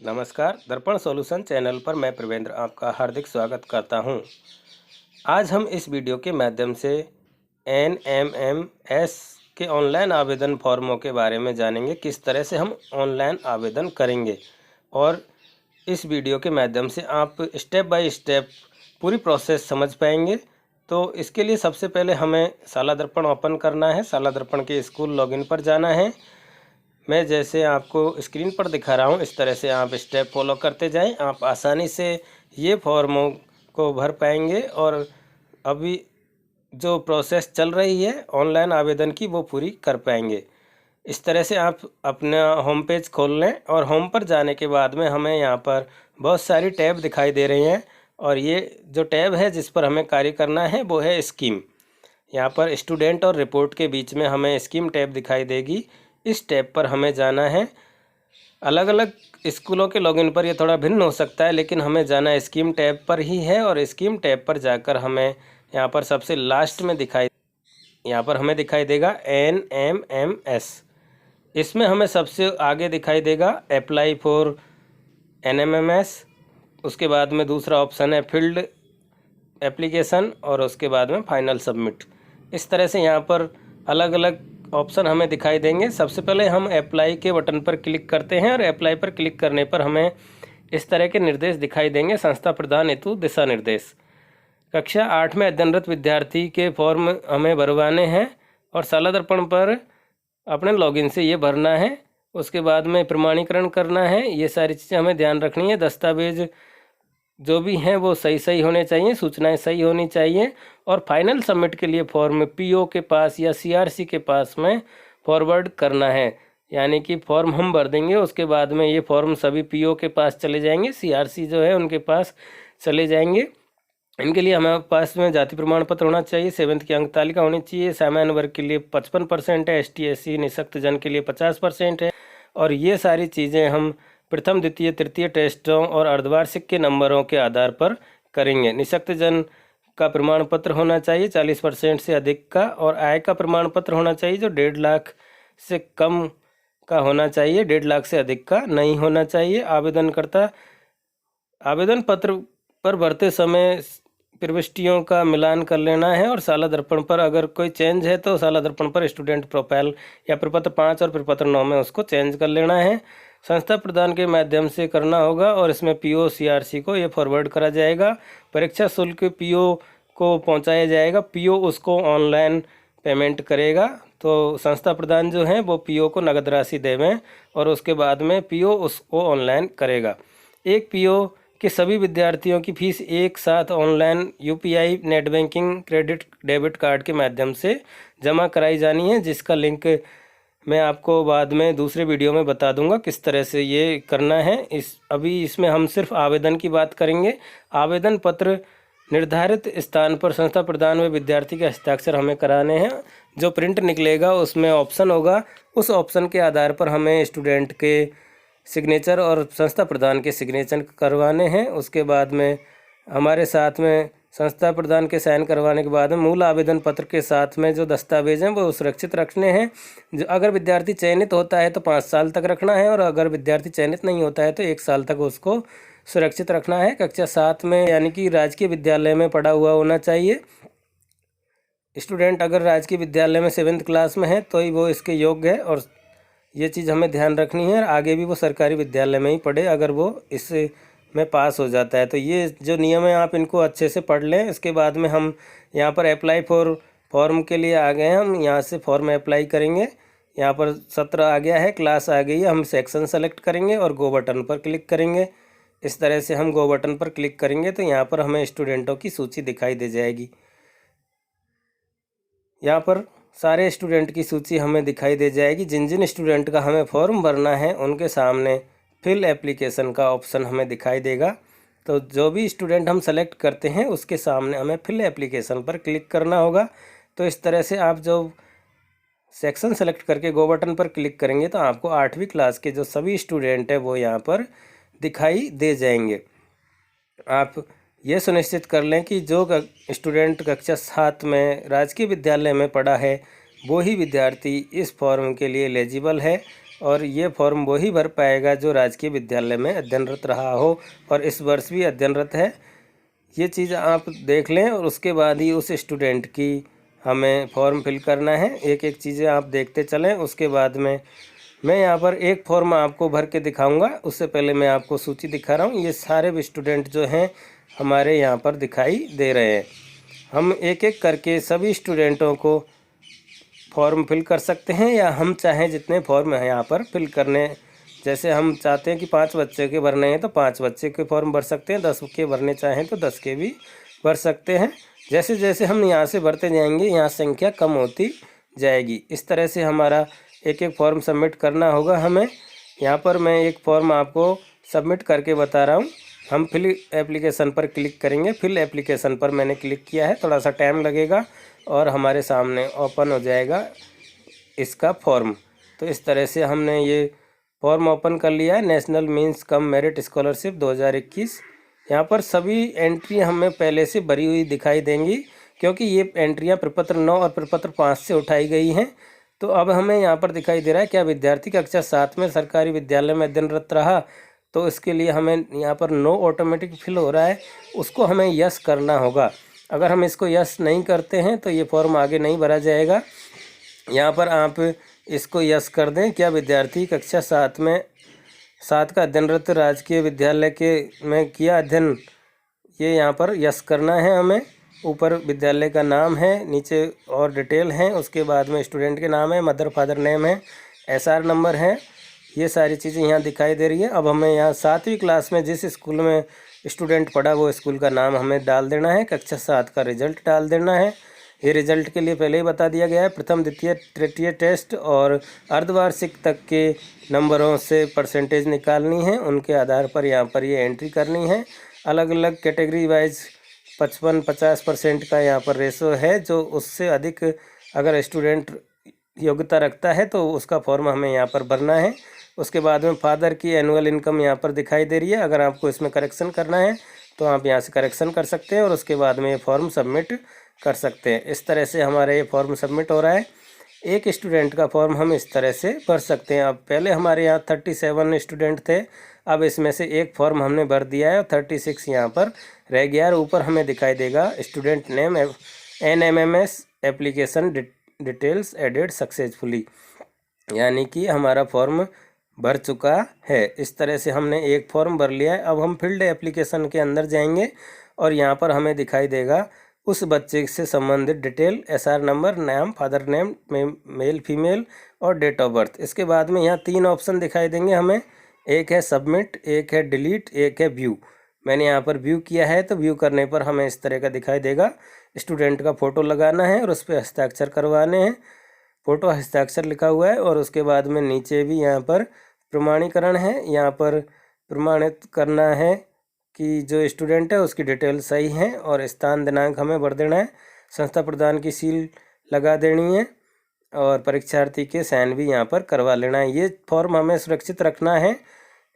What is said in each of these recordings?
नमस्कार, दर्पण solution channel पर मैं प्रवेंद्र आपका हार्दिक स्वागत करता हूं। आज हम इस वीडियो के माध्यम से NMMS के ऑनलाइन आवेदन फॉर्मों के बारे में जानेंगे, किस तरह से हम ऑनलाइन आवेदन करेंगे। और इस वीडियो के माध्यम से आप स्टेप बाय स्टेप पूरी प्रोसेस समझ पाएंगे। तो इसके लिए सबसे पहले हमें शाला दर्पण ओपन करना है। शाला दर्पण के स्कूल लॉगिन पर जाना है। मैं जैसे आपको स्क्रीन पर दिखा रहा हूँ, इस तरह से आप स्टेप फॉलो करते जाएं। आप आसानी से ये फॉर्मों को भर पाएंगे और अभी जो प्रोसेस चल रही है ऑनलाइन आवेदन की, वो पूरी कर पाएंगे। इस तरह से आप अपना होम पेज खोल लें और होम पर जाने के बाद में हमें यहाँ पर बहुत सारी टैब दिखाई दे रही हैं। और ये जो टैब है जिस पर हमें कार्य करना है वो है स्कीम। यहाँ पर स्टूडेंट और रिपोर्ट के बीच में हमें स्कीम टैब दिखाई देगी। इस टैब पर हमें जाना है। अलग अलग स्कूलों के लॉगिन पर यह थोड़ा भिन्न हो सकता है, लेकिन हमें जाना स्कीम टैब पर ही है। और स्कीम टैब पर जाकर हमें यहाँ पर सबसे लास्ट में यहाँ पर हमें दिखाई देगा NMMS। इसमें हमें सबसे आगे दिखाई देगा अप्लाई फॉर NMMS। उसके बाद में दूसरा ऑप्शन है फील्ड एप्लीकेशन और उसके बाद में फाइनल सबमिट। इस तरह से यहाँ पर अलग अलग ऑप्शन हमें दिखाई देंगे। सबसे पहले हम अप्लाई के बटन पर क्लिक करते हैं और अप्लाई पर क्लिक करने पर हमें इस तरह के निर्देश दिखाई देंगे। संस्था प्रदान हेतु दिशा निर्देश। कक्षा 8 में अध्ययनरत विद्यार्थी के फॉर्म हमें भरवाने हैं और शाला दर्पण पर अपने लॉगिन से ये भरना है। उसके बाद में प्रमाणीकरण करना है। ये सारी चीज़ें हमें ध्यान रखनी है। दस्तावेज जो भी हैं वो सही होने चाहिए, सूचनाएं सही होनी चाहिए। और फाइनल सबमिट के लिए फॉर्म PO के पास या CRC के पास में फॉरवर्ड करना है। यानी कि फॉर्म हम भर देंगे, उसके बाद में ये फॉर्म सभी PO के पास चले जाएंगे, CRC जो है उनके पास चले जाएंगे। इनके लिए हमारे पास में जाति प्रमाण पत्र होना चाहिए, 7th की अंक तालिका होनी चाहिए। सामान्य वर्ग के लिए 55% है, ST SC निःशक्त जन के लिए 50% है। और ये सारी चीज़ें हम प्रथम द्वितीय तृतीय टेस्टों और अर्धवार्षिक के नंबरों के आधार पर करेंगे। निःशक्त जन का प्रमाण पत्र होना चाहिए 40% से अधिक का, और आय का प्रमाण पत्र होना चाहिए जो 1.5 लाख से कम का होना चाहिए, 1.5 लाख से अधिक का नहीं होना चाहिए। आवेदनकर्ता आवेदन पत्र पर भरते समय प्रविष्टियों का मिलान कर लेना है। और शाला दर्पण पर अगर कोई चेंज है तो शाला दर्पण पर स्टूडेंट प्रोफाइल या प्रपत्र 5 और प्रपत्र 9 में उसको चेंज कर लेना है। संस्था प्रदान के माध्यम से करना होगा और इसमें PO CRC को ये फॉरवर्ड करा जाएगा। परीक्षा शुल्क PO को पहुंचाया जाएगा। PO उसको ऑनलाइन पेमेंट करेगा। तो संस्था प्रदान जो हैं वो PO को नगद राशि देवें और उसके बाद में PO उसको ऑनलाइन करेगा। एक PO के सभी विद्यार्थियों की फीस एक साथ online UPI net banking credit debit card के माध्यम से जमा कराई जानी है, जिसका लिंक मैं आपको बाद में दूसरे वीडियो में बता दूंगा किस तरह से ये करना है। अभी इसमें हम सिर्फ आवेदन की बात करेंगे। आवेदन पत्र निर्धारित स्थान पर संस्था प्रदान में विद्यार्थी के हस्ताक्षर हमें कराने हैं। जो प्रिंट निकलेगा उसमें ऑप्शन होगा, उस ऑप्शन के आधार पर हमें स्टूडेंट के सिग्नेचर और संस्था प्रदान के सिग्नेचर करवाने हैं। उसके बाद में हमारे साथ में संस्था प्रदान के साइन करवाने के बाद में मूल आवेदन पत्र के साथ में जो दस्तावेज हैं वो सुरक्षित रखने हैं। जो अगर विद्यार्थी चयनित होता है तो 5 साल तक रखना है, और अगर विद्यार्थी चयनित नहीं होता है तो 1 साल तक उसको सुरक्षित रखना है। कक्षा 7 में यानी कि राजकीय विद्यालय में पढ़ा हुआ होना चाहिए। स्टूडेंट अगर राजकीय विद्यालय में 7th क्लास में है तो ही वो इसके योग्य है, और ये चीज़ हमें ध्यान रखनी है। आगे भी वो सरकारी विद्यालय में ही पढ़े अगर वो इससे में पास हो जाता है। तो ये जो नियम है आप इनको अच्छे से पढ़ लें। इसके बाद में हम यहाँ पर अप्लाई फॉर फॉर्म के लिए आ गए हैं। हम यहाँ से फॉर्म अप्लाई करेंगे। यहाँ पर सत्र आ गया है, क्लास आ गई है। हम सेक्शन सेलेक्ट करेंगे और गो बटन पर क्लिक करेंगे। इस तरह से हम गो बटन पर क्लिक करेंगे तो यहाँ पर हमें स्टूडेंटों की सूची दिखाई दे जाएगी। यहाँ पर सारे स्टूडेंट की सूची हमें दिखाई दे जाएगी। जिन जिन स्टूडेंट का हमें फॉर्म भरना है उनके सामने फिल एप्लीकेशन का ऑप्शन हमें दिखाई देगा। तो जो भी स्टूडेंट हम सेलेक्ट करते हैं उसके सामने हमें फिल एप्लीकेशन पर क्लिक करना होगा। तो इस तरह से आप जो सेक्शन सेलेक्ट करके गो बटन पर क्लिक करेंगे तो आपको 8वीं क्लास के जो सभी स्टूडेंट हैं वो यहाँ पर दिखाई दे जाएंगे। आप ये सुनिश्चित कर लें कि जो स्टूडेंट कक्षा 7 में राजकीय विद्यालय में पढ़ा है वो ही विद्यार्थी इस फॉर्म के लिए एलिजिबल है। और ये फॉर्म वही भर पाएगा जो राजकीय विद्यालय में अध्ययनरत रहा हो और इस वर्ष भी अध्ययनरत है। ये चीज़ आप देख लें और उसके बाद ही उस स्टूडेंट की हमें फॉर्म फिल करना है। एक एक चीज़ें आप देखते चलें। उसके बाद में मैं यहाँ पर एक फॉर्म आपको भर के दिखाऊंगा। उससे पहले मैं आपको सूची दिखा रहा हूँ। ये सारे भी स्टूडेंट जो हैं हमारे यहाँ पर दिखाई दे रहे हैं। हम एक एक करके सभी स्टूडेंटों को फॉर्म फिल कर सकते हैं या हम चाहें जितने फॉर्म हैं यहाँ पर फिल करने, जैसे हम चाहते हैं कि 5 बच्चे के भरने हैं तो 5 बच्चे के फॉर्म भर सकते हैं, 10 के भरने चाहें तो 10 के भी भर सकते हैं। जैसे जैसे हम यहाँ से भरते जाएंगे यहाँ संख्या कम होती जाएगी। इस तरह से हमारा एक एक फॉर्म सबमिट करना होगा हमें। यहाँ पर मैं एक फॉर्म आपको सबमिट करके बता रहा हूँ। हम फिल एप्लीकेशन पर क्लिक करेंगे। फिल एप्लीकेशन पर मैंने क्लिक किया है, थोड़ा सा टाइम लगेगा और हमारे सामने ओपन हो जाएगा इसका फॉर्म। तो इस तरह से हमने ये फॉर्म ओपन कर लिया है। National means cum merit scholarship 2021। यहाँ पर सभी एंट्री हमें पहले से भरी हुई दिखाई देंगी क्योंकि ये एंट्रियाँ प्रपत्र 9 और प्रपत्र 5 से उठाई गई हैं। तो अब हमें यहाँ पर दिखाई दे रहा है क्या विद्यार्थी कक्षा 7 में सरकारी विद्यालय में अध्ययनरत रहा, तो इसके लिए हमें यहाँ पर नो ऑटोमेटिक फिल हो रहा है, उसको हमें यस करना होगा। अगर हम इसको यस नहीं करते हैं तो ये फॉर्म आगे नहीं भरा जाएगा। यहाँ पर आप इसको यस कर दें, क्या विद्यार्थी कक्षा 7 का अध्ययनरत राजकीय विद्यालय के में किया अध्ययन, ये यहाँ पर यस करना है हमें। ऊपर विद्यालय का नाम है, नीचे और डिटेल है, उसके बाद में स्टूडेंट के नाम है, मदर फादर नेम है, एसआर नंबर है, ये सारी चीज़ें यहाँ दिखाई दे रही है। अब हमें यहाँ 7वीं क्लास में जिस स्कूल में स्टूडेंट पढ़ा वो स्कूल का नाम हमें डाल देना है, कक्षा 7 का रिजल्ट डाल देना है। ये रिजल्ट के लिए पहले ही बता दिया गया है। प्रथम द्वितीय तृतीय टेस्ट और अर्धवार्षिक तक के नंबरों से परसेंटेज निकालनी है, उनके आधार पर यहाँ पर ये एंट्री करनी है। अलग अलग कैटेगरी वाइज 55-50% का यहाँ पर रेशो है। जो उससे अधिक अगर स्टूडेंट योग्यता रखता है तो उसका फॉर्म हमें यहाँ पर भरना है। उसके बाद में फादर की एनुअल इनकम यहाँ पर दिखाई दे रही है। अगर आपको इसमें करेक्शन करना है तो आप यहाँ से करेक्शन कर सकते हैं और उसके बाद में ये फॉर्म सबमिट कर सकते हैं। इस तरह से हमारा ये फॉर्म सबमिट हो रहा है। एक स्टूडेंट का फॉर्म हम इस तरह से भर सकते हैं। अब पहले हमारे यहाँ 37 स्टूडेंट थे, अब इसमें से एक फॉर्म हमने भर दिया है और 36 यहाँ पर रह गया। और ऊपर हमें दिखाई देगा student name NMMS application details added successfully, यानी कि हमारा फॉर्म भर चुका है। इस तरह से हमने एक फॉर्म भर लिया है। अब हम फील्ड एप्लीकेशन के अंदर जाएंगे और यहाँ पर हमें दिखाई देगा उस बच्चे से संबंधित डिटेल, एसआर नंबर, नाम, फादर नेम, मेल फीमेल और डेट ऑफ बर्थ। इसके बाद में यहाँ 3 ऑप्शन दिखाई देंगे हमें, एक है सबमिट, एक है डिलीट, एक है व्यू। मैंने यहाँ पर व्यू किया है तो व्यू करने पर हमें इस तरह का दिखाई देगा। स्टूडेंट का फ़ोटो लगाना है और उस पर हस्ताक्षर करवाने हैं। फ़ोटो हस्ताक्षर लिखा हुआ है और उसके बाद में नीचे भी यहाँ पर प्रमाणीकरण है। यहाँ पर प्रमाणित करना है कि जो स्टूडेंट है उसकी डिटेल सही है और स्थान दिनांक हमें भर देना है। संस्था प्रदान की सील लगा देनी है और परीक्षार्थी के साइन भी यहाँ पर करवा लेना है। ये फॉर्म हमें सुरक्षित रखना है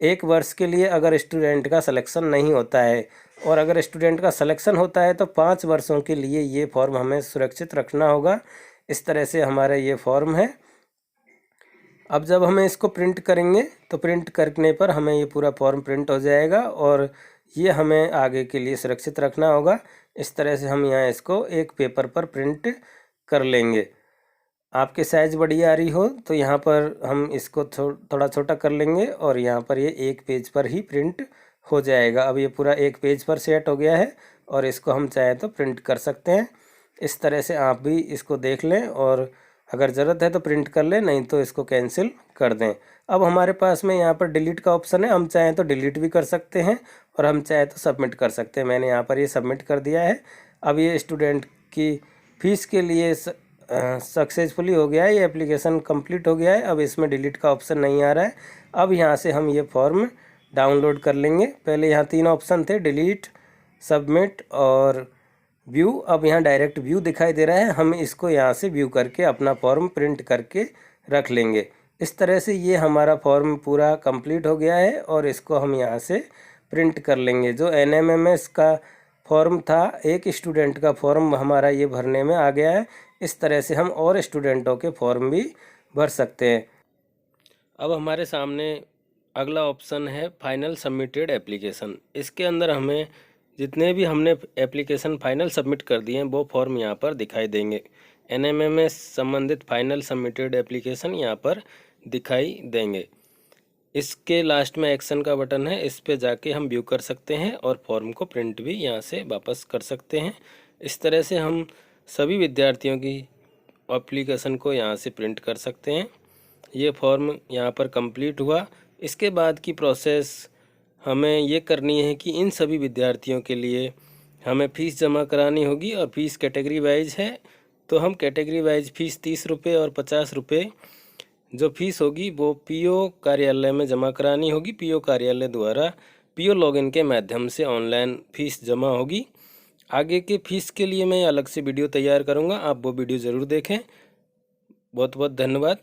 1 वर्ष के लिए अगर स्टूडेंट का सिलेक्शन नहीं होता है, और अगर स्टूडेंट का सिलेक्शन होता है तो 5 वर्षों के लिए ये फॉर्म हमें सुरक्षित रखना होगा। इस तरह से हमारा ये फॉर्म है। अब जब हमें इसको प्रिंट करेंगे तो प्रिंट करने पर हमें ये पूरा फॉर्म प्रिंट हो जाएगा और ये हमें आगे के लिए सुरक्षित रखना होगा। इस तरह से हम यहाँ इसको एक पेपर पर प्रिंट कर लेंगे। आपके साइज़ बड़ी आ रही हो तो यहाँ पर हम इसको थोड़ा छोटा कर लेंगे और यहाँ पर ये 1 पेज पर ही प्रिंट हो जाएगा। अब ये पूरा 1 पेज पर सेट हो गया है और इसको हम चाहे तो प्रिंट कर सकते हैं। इस तरह से आप भी इसको देख लें और अगर ज़रूरत है तो प्रिंट कर लें, नहीं तो इसको कैंसिल कर दें। अब हमारे पास में यहाँ पर डिलीट का ऑप्शन है, हम चाहें तो डिलीट भी कर सकते हैं और हम चाहें तो सबमिट कर सकते हैं। मैंने यहाँ पर ये सबमिट कर दिया है। अब ये स्टूडेंट की फ़ीस के लिए सक्सेसफुली हो गया है, ये एप्लीकेशन कंप्लीट हो गया है। अब इसमें डिलीट का ऑप्शन नहीं आ रहा है। अब यहाँ से हम ये फॉर्म डाउनलोड कर लेंगे। पहले यहाँ 3 ऑप्शन थे, डिलीट, सबमिट और व्यू। अब यहाँ डायरेक्ट व्यू दिखाई दे रहा है, हम इसको यहाँ से व्यू करके अपना फॉर्म प्रिंट करके रख लेंगे। इस तरह से ये हमारा फॉर्म पूरा कंप्लीट हो गया है और इसको हम यहाँ से प्रिंट कर लेंगे। जो NMMS का फॉर्म था, एक स्टूडेंट का फॉर्म हमारा ये भरने में आ गया है। इस तरह से हम और स्टूडेंटों के फॉर्म भी भर सकते हैं। अब हमारे सामने अगला ऑप्शन है फाइनल सबमिटेड एप्लीकेशन। इसके अंदर हमें जितने भी हमने एप्लीकेशन फाइनल सबमिट कर दिए हैं वो फॉर्म यहाँ पर दिखाई देंगे। NMMS संबंधित फाइनल सबमिटेड एप्लीकेशन यहाँ पर दिखाई देंगे। इसके लास्ट में एक्शन का बटन है, इस पे जाके हम व्यू कर सकते हैं और फॉर्म को प्रिंट भी यहाँ से वापस कर सकते हैं। इस तरह से हम सभी विद्यार्थियों की एप्लीकेशन को यहाँ से प्रिंट कर सकते हैं। ये फॉर्म यहाँ पर कंप्लीट हुआ। इसके बाद की प्रोसेस हमें ये करनी है कि इन सभी विद्यार्थियों के लिए हमें फ़ीस जमा करानी होगी और फीस कैटेगरी वाइज है, तो हम कैटेगरी वाइज फ़ीस 30 रुपये और 50 रुपये जो फीस होगी वो PO कार्यालय में जमा करानी होगी। PO कार्यालय द्वारा PO लॉगिन के माध्यम से ऑनलाइन फ़ीस जमा होगी। आगे के फ़ीस के लिए मैं अलग से वीडियो तैयार करूँगा, आप वो वीडियो ज़रूर देखें। बहुत बहुत धन्यवाद।